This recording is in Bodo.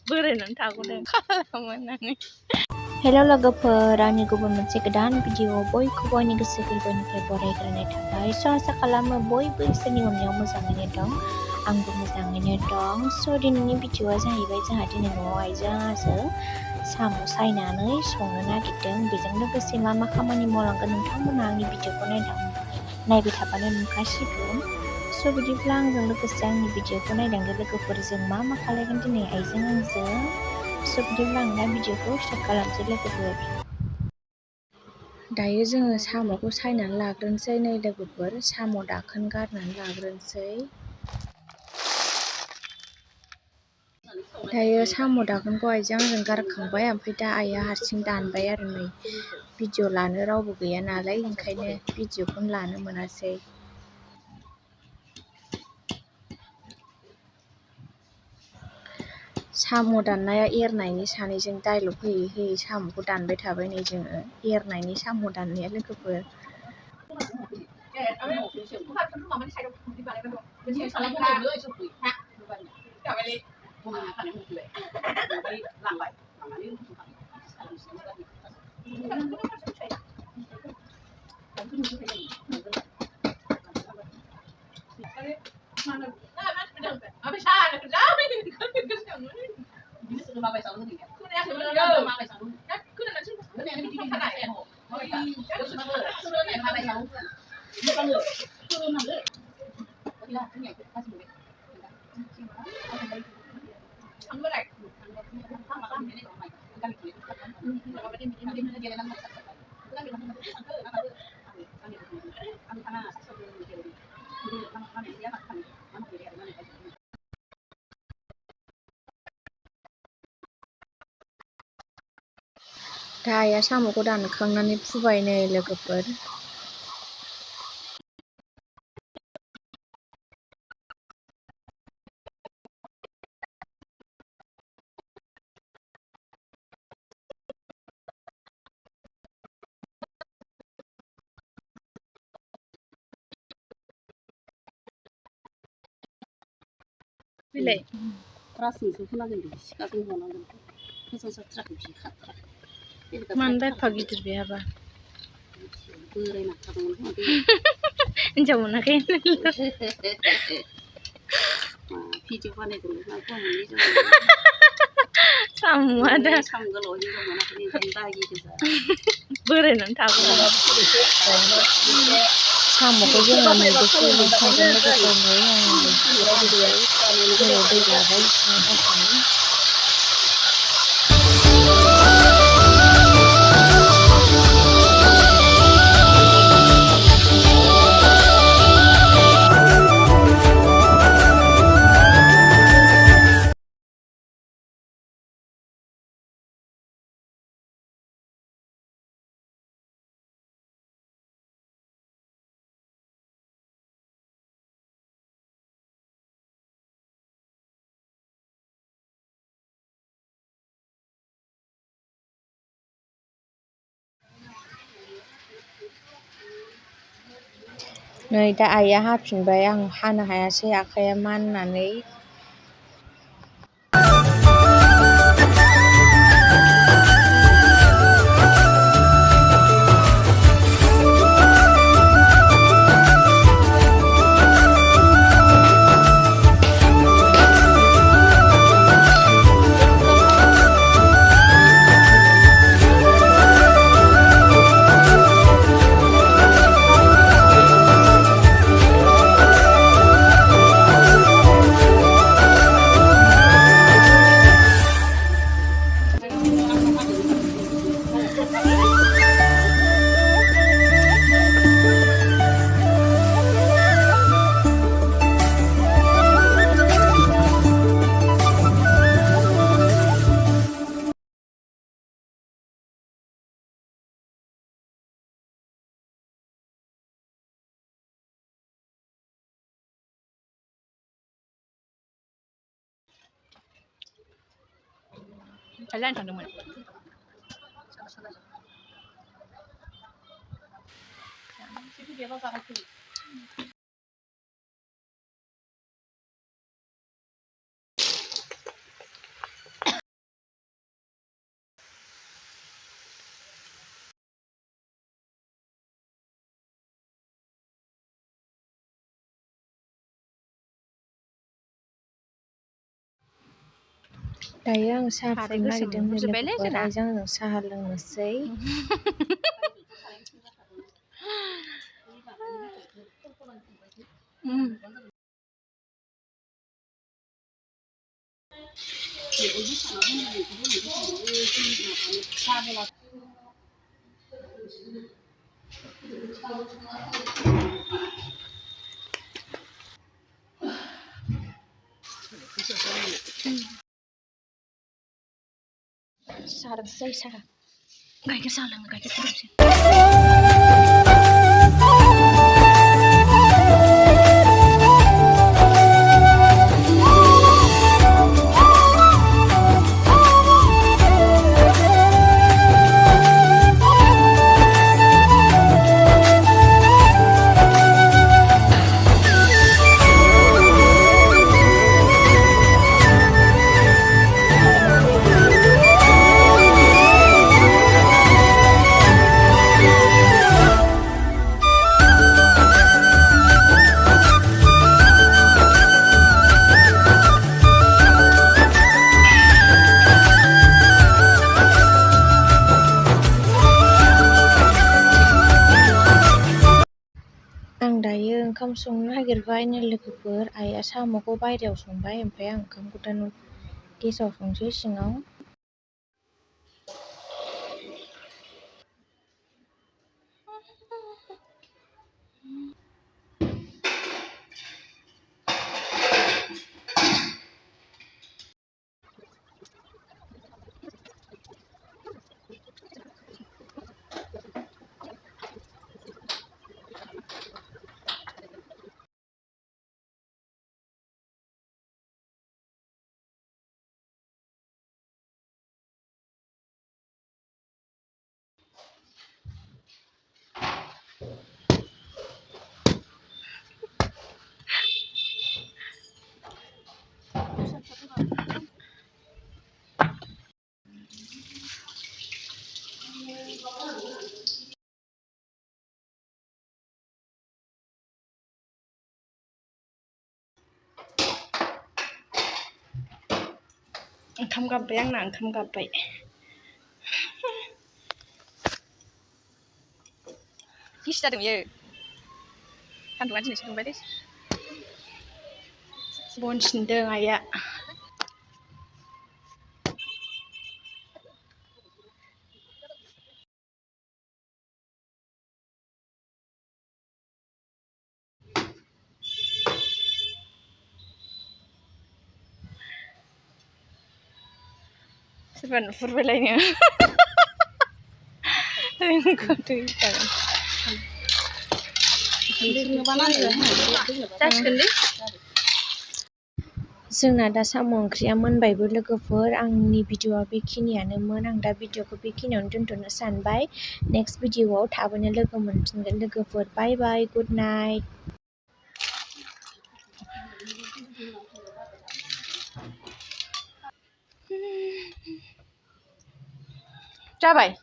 बोरायनानै थागौदों खालामनानै हेल' लोगोफोर आंनि गुबुन मोनसे गोदान भिडिअ बयखौबो आंनि गोसो गोरबोनिफ्राय बरायग्रोनाय थाबाय स' आसा खालामो बयबो इसोरनि अननायाव मोजाङैनो दं आंबो मोजाङैनो दं स' दिनैनि भिडिअआ जाहैबाय जोंहा दिनै न'आव आइजोआसो साम' सायनानै संनो नागिरदों बेजों लोगोसे मा मा खामानि मावलांगोन नोंथांमोना आंनि भिडिअखौ नायबाय थाबानो नुखासिगोन स' बिदिब्ला आंजों लोगोसे आंनि भिडिअखौ नायलांदो लोगोफोरजों मा मा खालामगोन दिनै आइजों आंजों स' बिदिब्ला आं दा भिडिअखौ स्टार्ट खालामसै लोगोफोर दायो जोङो साम'खौ सायनानै लाग्रोनोसै नै लोगोफोर साम' दाखोन गारनानै लाग्रोनोसै दायो साम' दाखोनखौ आइजों आंजों गारखांबाय ओमफ्राय दा आइया हारसिं दानबाय आरो नै भिडिअ लानो रावबो गैया नालाय ओंखायनो भिडिअखौनो लानो मोनासै साम' दाननाया एरनायनि सानैजों डाइलग होयै होयै साम'खौ दानबाय थाबाय नै जोङो एरनायनि साम' दाननाया लोगोफोर दा आइया साम'खौ दानखांनानै फुबाय नै लोगोफोर बिलाय रासोजोंसो हुनांगोन दे सिखाजों हनांगोन मोजां जाथाराखै बियो खाथाराखै मानोबा एफा गिदिर बेहाबा बोराय नांखादोंमोन खोमा दै हिनजाव मोनाखै भिडिअ बानायदोंमोन मा मोननै जों साम'आ दा साम' गोलाव हिनजाव मोनाखै ओंखायनो दागि गोजा बोरायनानै थागौ साम'खौ जोङो नै दसे उनाव संगोन लोगोफोर नै आं दैयाव दै लाबाय संनो थाखाय नै दा आइया हाफिनबाय आं हानो हायासै आखाइया माननानै जानो सानदोंमोन दायो आं साहा खारै फुदुंनो गोसोम नागिरदों नुहुरजोब्बायलै लोगोफोर जोंना। आइजों आंजों साहा लोंनोसै। सारसै साहा गाइखेर साहा लोङो गाइखेर फुदुंसै। आं दायो ओंखाम संनो नागिरबाय लोगोफोर। आइया साम'खौ बायहेरायाव संबाय, ओमफ्राय आं ओंखामखौ दा गेसाव संसै सिङाव। ओंखाम गाबबाय आंना, ओंखाम गाबबाय। गिसि जादों बियो। सान्दुंआ दिनैसो दुंबाय दे। बन सिनदों आइया। सोरबा नुहुरबायलायनो। जासिगोनलै। जोंना दा साम' ओंख्रिया मोनबायबो लोगोफोर। आंनि भिडिअ'आ बेखिनियानोमोन। आं दा भिडिअ'खौ बेखिनियावनो दोनथ'नो सानबाय। नेक्स्ट भिडिअ'आव थाबैनो लोगो मोनफिनगोन लोगोफोर। बाय बाय, गुड नाइट। जाबाय।